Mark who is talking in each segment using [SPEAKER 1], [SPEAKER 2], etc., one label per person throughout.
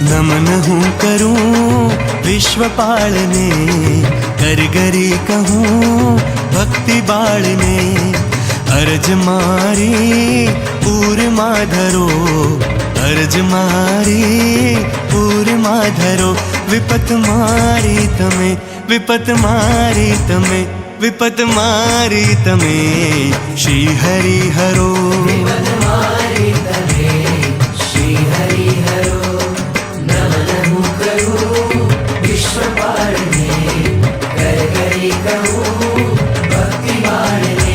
[SPEAKER 1] नमन हूँ करूँ विश्वपाल ने, करगरी कहूँ भक्ति बाळ ने। अरज मारी पूरमा धरो, अरज मारी पूरमा धरो। विपत मारी तमे, विपत मारी तमे, विपत मारी तमे, श्री हरि हरो।
[SPEAKER 2] विपत मारी तमे, श्री हरि हरो। नमन हूँ करूँ विश्वपाल ने, करगरी कहूँ भक्ति बाळ ने।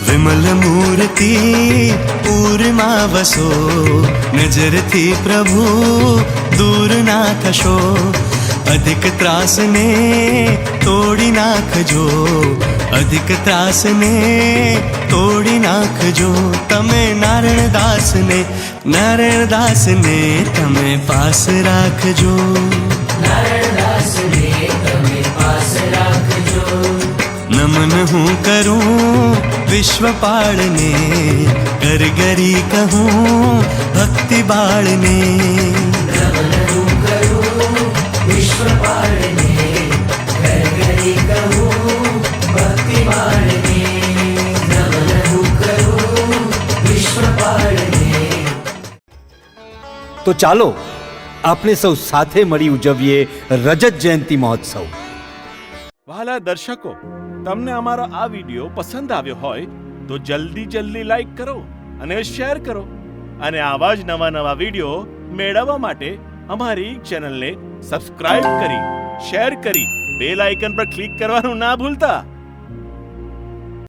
[SPEAKER 1] विमल मूर्ति पूर्मा वसो, नजर थी प्रभु दूर ना थशो। अधिक त्रास ने तोड़ी नाखजो, अधिक त्रास ने तोड़ी नाखजो। तमे नारायण दास ने, नारायण दास ने तमे पास राखजो।
[SPEAKER 2] नारायण दास ने तमे पास राखजो।
[SPEAKER 1] नमन हूँ करूँ विश्वपाल ने, करगरी कहूँ भक्ति बाळ ने।
[SPEAKER 2] नमन हूँ करूँ विश्वपाल ने, करगरी कहूँ भक्ति बाळ ने। नमन हूँ करूँ विश्वपाल ने।
[SPEAKER 3] तो चालो આપણે સૌ સાથે મળી ઉજવીએ રજત જયંતી મહોત્સવ।
[SPEAKER 4] વહાલા દર્શકો, તમને અમારો આ વિડિયો પસંદ આવ્યો હોય તો જલ્દી લાઈક કરો અને શેર કરો અને આવા જ નવા વિડિયો મેળવવા માટે અમારી ચેનલને સબસ્ક્રાઇબ કરી, શેર કરી, બેલ આઇકન પર ક્લિક કરવાનું ના ભૂલતા।